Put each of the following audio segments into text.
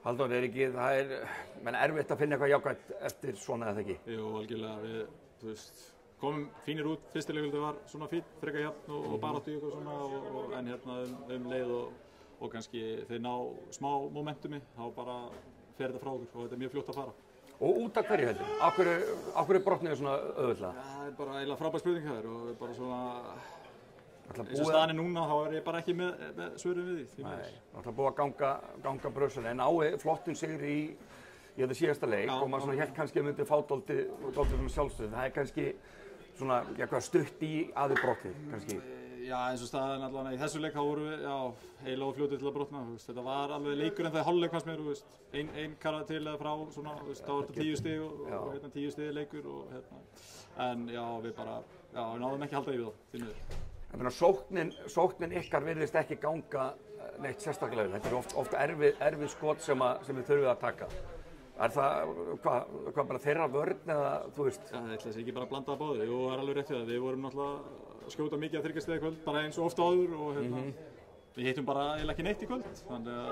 Halldór, menn erfitt að finna eitthvað jákvætt eftir svona eða ekki? Jú, algjörlega, við, komum fínir út, fyrsti leikur var svona fín, frekar jafn og baráttu í eitthvað svona, en hérna leið og kannski þeir ná smá momentumi, þá bara fer þetta frá okkur og þetta er mjög fljótt að fara. Og út af hverju heldur? Af hverju brotnuðu svona auðvitað? Ja, það er bara eiginlega frábær spurning hér og bara svona eins og staðan er núna, þá er ég bara ekki með svörum við því. Nei, það er búið að ganga brössunni, en nái flottum sigri í þetta síðasta leik og maður svona hélt kannski að myndi fá dálítið sjálfstöð. Það er kannski svona, stutt í aðeins brotnið, kannski. Já, eins og staðan allavega í þessu leik, þá vorum við, eiginlega of fljótir til að brotna. Þetta var alveg leikur en það er hálfleik fannst mér, ein kara til eða frá, svona, þá var þetta 10 stig og 10 stig leikur og en já, við náðum ekki að halda yfir þá, því miður. Ég meina, sóknin ykkar virðist ekki ganga neitt sérstaklega. Þetta er oft erfið skot sem þið þurfið að taka. Er það, hvað bara þeirra vörn eða, þú veist? Já, það ætla ekki bara að blanda að báðu. Jú, það er alveg rétt við það. Við vorum náttúrulega að skjóta mikið að 3 stiga í kvöld, bara eins og ofta áður og við hittum bara eiginlega ekki neitt í kvöld. Þannig að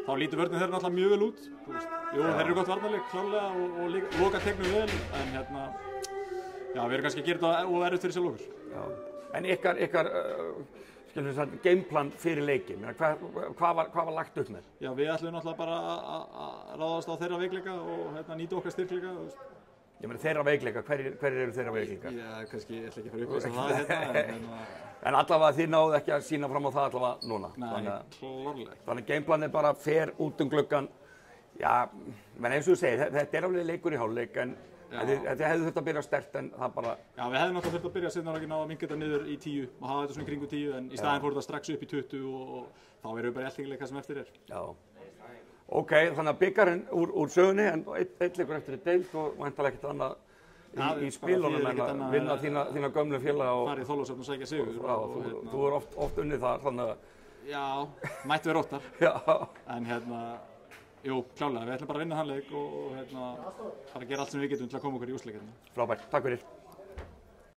þá lítur vörnin þeirra náttúrulega mjög vel út. Jú, þeir eru gott varnarleik, klárlega og loka tegnum vel, en já, við erum kannski að gera þetta og erfitt fyrir sjálf okkur. Já. En ykkar gameplan fyrir leikinn, hvað var lagt upp með? Já, við ætlum náttúrulega bara að ráðast á þeirra veikleika og nýta okkar styrkleika. Ég meina þeirra veikleika, hverjir eru þeirra veikleika? Já, kannski, ég ætla ekki að fara upp þess að En allavega þið náðu ekki að sýna fram á það allavega núna? Nei, klárlega. Þannig gameplan er bara fer út gluggann. Já, menn eins og þú segir, þetta er alveg leikur í hálfleik, en þetta hefði þurft að byrja sterkt en það bara... Já, við hefðum náttúrulega þurft að byrja seinna að minnka þetta niður í 10 og hafa þetta svona í kringu 10 en í staðinn fór þetta strax upp í 20 og þá erum við bara í eltingileik hvað sem eftir er. Já. Ok, þannig að bikarinn úr sögunni en einn leikur eftir í deild og væntanlega ekkert annað í spilunum en að vinna þína gömlu félaga og... Fara í Þorlákshöfn og sækja sigur. Þú er oft unnið þar, þannig að... Já, mætti vera óttar. Já. En jú, klálega, við ætlum bara að vinna þann leik og bara gera allt sem við getum til að koma okkur í úrslitakeppnina. Frábært, takk fyrir.